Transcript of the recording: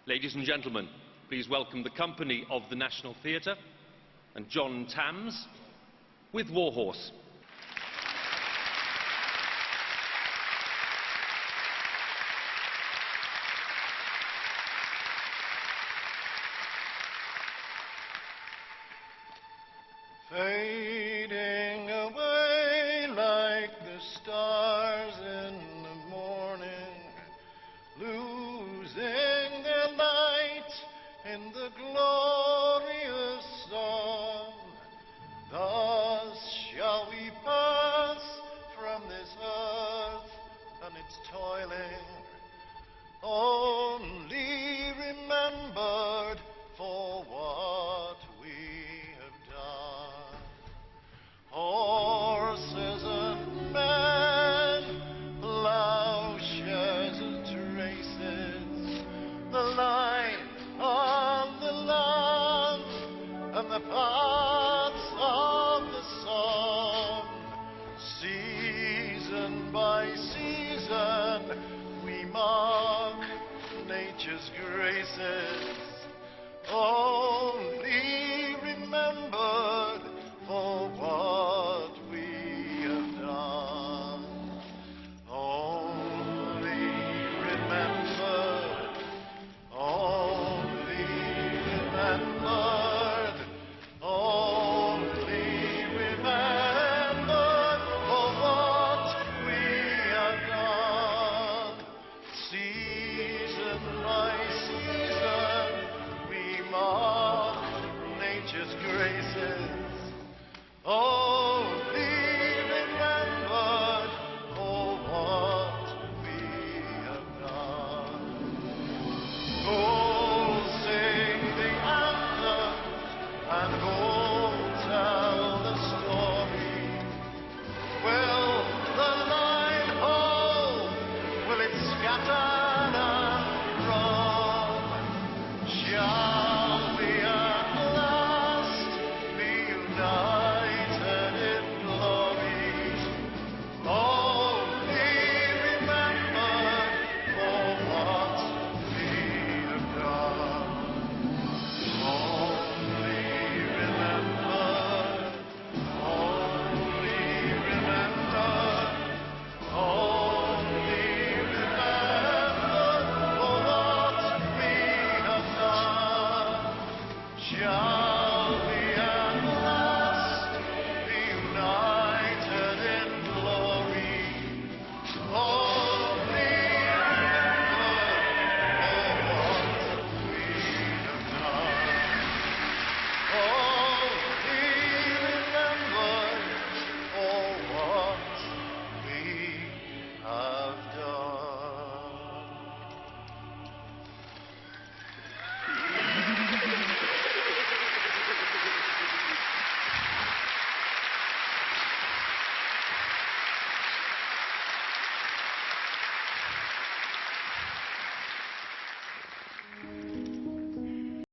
Ladies and gentlemen, please welcome the company of the National Theatre and John Tams with Warhorse. Fading away like the stars in the morning, losing their light in the glorious song. Thus shall we pass from this earth and its toiling, only remembered for what we have done. Horses and men, plowshares and traces, the line on the land and the paths of the sun. Season by season we mark nature's graces, only remembered for what we have done. Only remembered, only remembered, only remembered for what we have done. Season by season